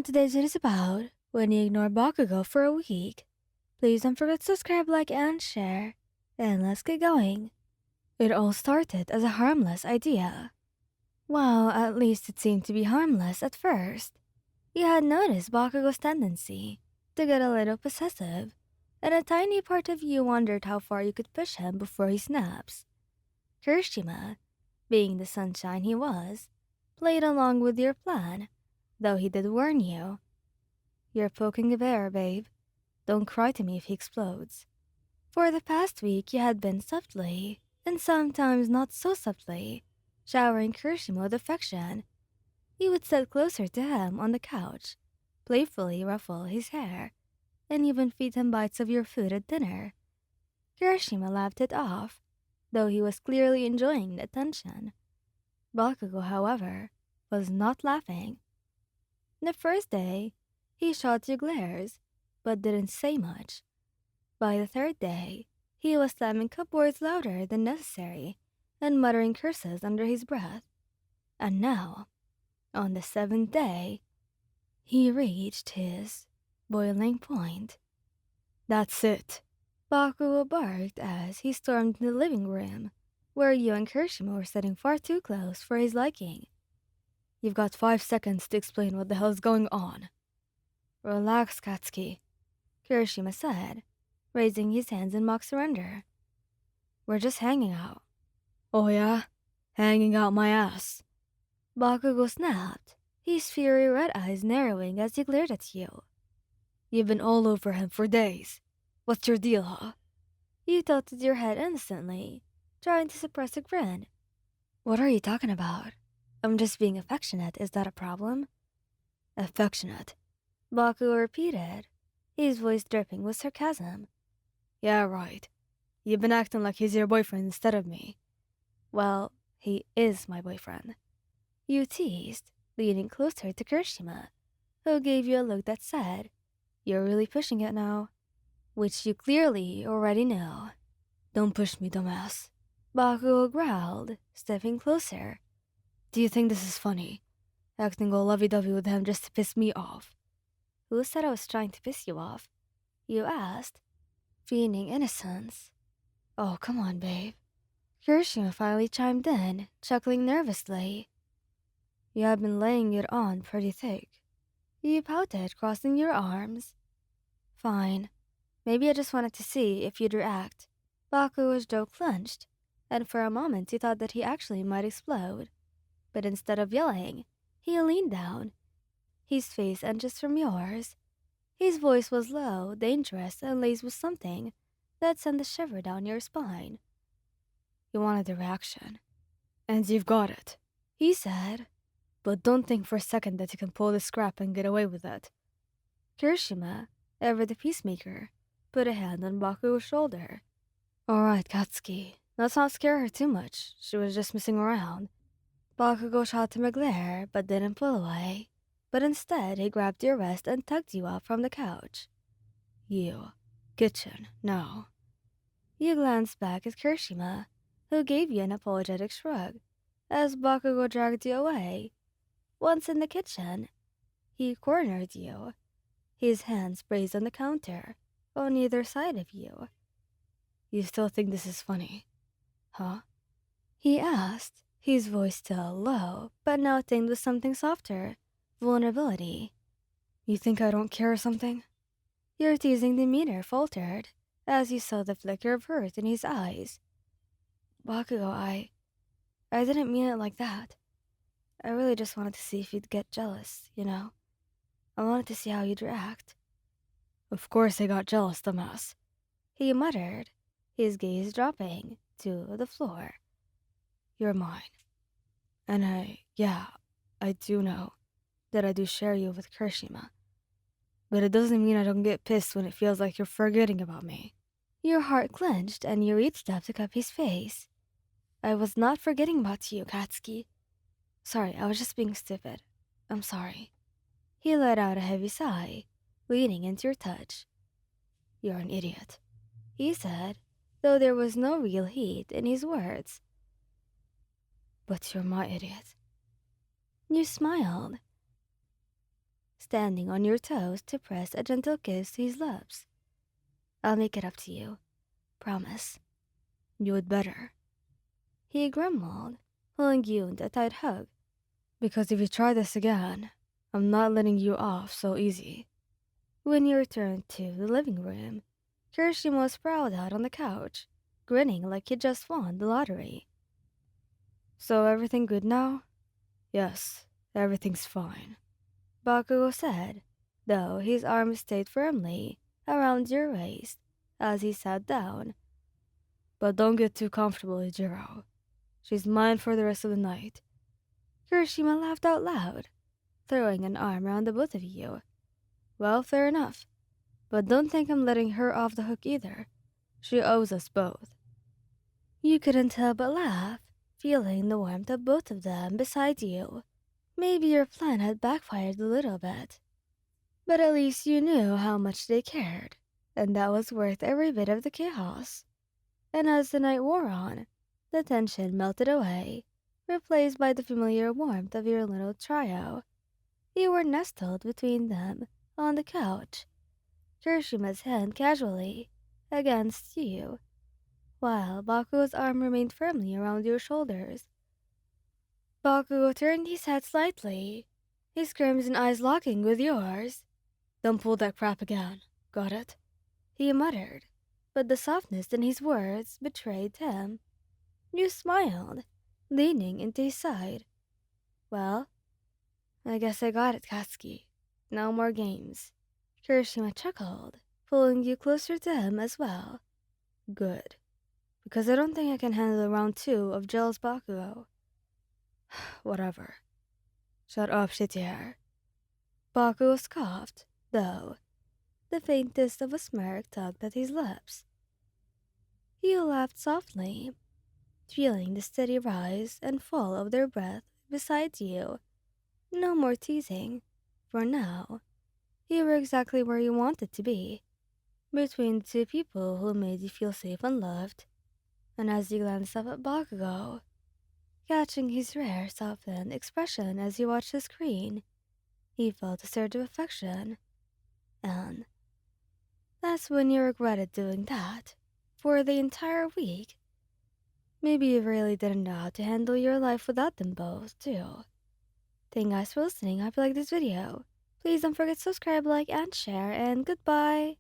today's video is about when you ignore Bakugo for a week. Please don't forget to subscribe, like, and share. And let's get going. It all started as a harmless idea. Well, at least it seemed to be harmless at first. You had noticed Bakugo's tendency to get a little possessive, and a tiny part of you wondered how far you could push him before he snaps. Kirishima, being the sunshine he was, played along with your plan, though he did warn you. You're poking a bear, babe. Don't cry to me if he explodes. For the past week, you had been subtly, and sometimes not so subtly, showering Kirishima with affection. You would sit closer to him on the couch, playfully ruffle his hair, and even feed him bites of your food at dinner. Kirishima laughed it off, though he was clearly enjoying the attention. Bakugo, however, was not laughing. The first day, he shot you glares, but didn't say much. By the third day, he was slamming cupboards louder than necessary and muttering curses under his breath. And now, on the seventh day, he reached his boiling point. That's it, Bakugo barked as he stormed the living room, where you and Kirishima were sitting far too close for his liking. You've got 5 seconds to explain what the hell's going on. Relax, Katsuki, Kirishima said, raising his hands in mock surrender. We're just hanging out. Oh yeah? Hanging out my ass. Bakugo snapped, his fiery red eyes narrowing as he glared at you. You've been all over him for days. What's your deal, huh? You tilted your head innocently, trying to suppress a grin. What are you talking about? I'm just being affectionate, is that a problem? Affectionate, Bakugo repeated, his voice dripping with sarcasm. Yeah, right. You've been acting like he's your boyfriend instead of me. Well, he is my boyfriend. You teased, leaning closer to Kirishima, who gave you a look that said, You're really pushing it now. Which you clearly already know. Don't push me, dumbass, Bakugo growled, stepping closer. Do you think this is funny? Acting all lovey-dovey with him just to piss me off. Who said I was trying to piss you off? You asked, feigning innocence. Oh, come on, babe. Kirishima finally chimed in, chuckling nervously. You have been laying it on pretty thick. You pouted, crossing your arms. Fine. Maybe I just wanted to see if you'd react. Bakugo's jaw clenched, and for a moment you thought that he actually might explode. But instead of yelling, he leaned down, his face inches from yours. His voice was low, dangerous, and laced with something that sent a shiver down your spine. You wanted a reaction, and you've got it, he said. But don't think for a second that you can pull this crap and get away with it. Kirishima, ever the peacemaker, put a hand on Bakugo's shoulder. All right, Katsuki, let's not scare her too much. She was just messing around. Bakugo shot him a glare, but didn't pull away. But instead, he grabbed your wrist and tugged you up from the couch. You. Kitchen, now. You glanced back at Kirishima, who gave you an apologetic shrug, as Bakugo dragged you away. Once in the kitchen, he cornered you, his hands braced on the counter, on either side of you. You still think this is funny, huh? He asked, his voice still low, but now tinged with something softer. Vulnerability. You think I don't care or something? Your teasing demeanor faltered as you saw the flicker of hurt in his eyes. Bakugo, I didn't mean it like that. I really just wanted to see if you'd get jealous, you know? I wanted to see how you'd react. Of course I got jealous, dumbass, he muttered, his gaze dropping to the floor. You're mine. And I do know that I do share you with Kirishima. But it doesn't mean I don't get pissed when it feels like you're forgetting about me. Your heart clenched and you reached up to cup his face. I was not forgetting about you, Katsuki. Sorry, I was just being stupid. I'm sorry. He let out a heavy sigh, leaning into your touch. You're an idiot, he said, though there was no real heat in his words. But you're my idiot. You smiled. standing on your toes to press a gentle kiss to his lips. I'll make it up to you. Promise. You would better. He grumbled, pulling you into a tight hug. Because if you try this again, I'm not letting you off so easy. When you returned to the living room, Kirishima was sprawled out on the couch, grinning like he just won the lottery. So everything good now? Yes, everything's fine. Bakugo said, though his arm stayed firmly around your waist as he sat down. But don't get too comfortable, Ijiro. She's mine for the rest of the night. Kirishima laughed out loud, throwing an arm around the both of you. Well, fair enough. But don't think I'm letting her off the hook either. She owes us both. You couldn't help but laugh, feeling the warmth of both of them beside you. Maybe your plan had backfired a little bit. But at least you knew how much they cared, and that was worth every bit of the chaos. And as the night wore on, the tension melted away, replaced by the familiar warmth of your little trio. You were nestled between them on the couch, Kirishima's hand casually against you, while Bakugo's arm remained firmly around your shoulders. Bakugo turned his head slightly, his crimson eyes locking with yours. Don't pull that crap again, got it? He muttered, but the softness in his words betrayed him. You smiled, leaning into his side. Well, I guess I got it, Katsuki. No more games. Kirishima chuckled, pulling you closer to him as well. Good, because I don't think I can handle round 2 of jealous Bakugo. Whatever. Shut up, shitty hair. Bakugo scoffed, though. The faintest of a smirk tugged at his lips. You laughed softly, feeling the steady rise and fall of their breath beside you. No more teasing. For now, you were exactly where you wanted to be, between 2 people who made you feel safe and loved. And as you glanced up at Bakugo, catching his rare, softened expression as he watched the screen, he felt a surge of affection. And that's when you regretted doing that for the entire week. Maybe you really didn't know how to handle your life without them both, too. Thank you guys for listening. I hope you liked this video. Please don't forget to subscribe, like, and share, and goodbye!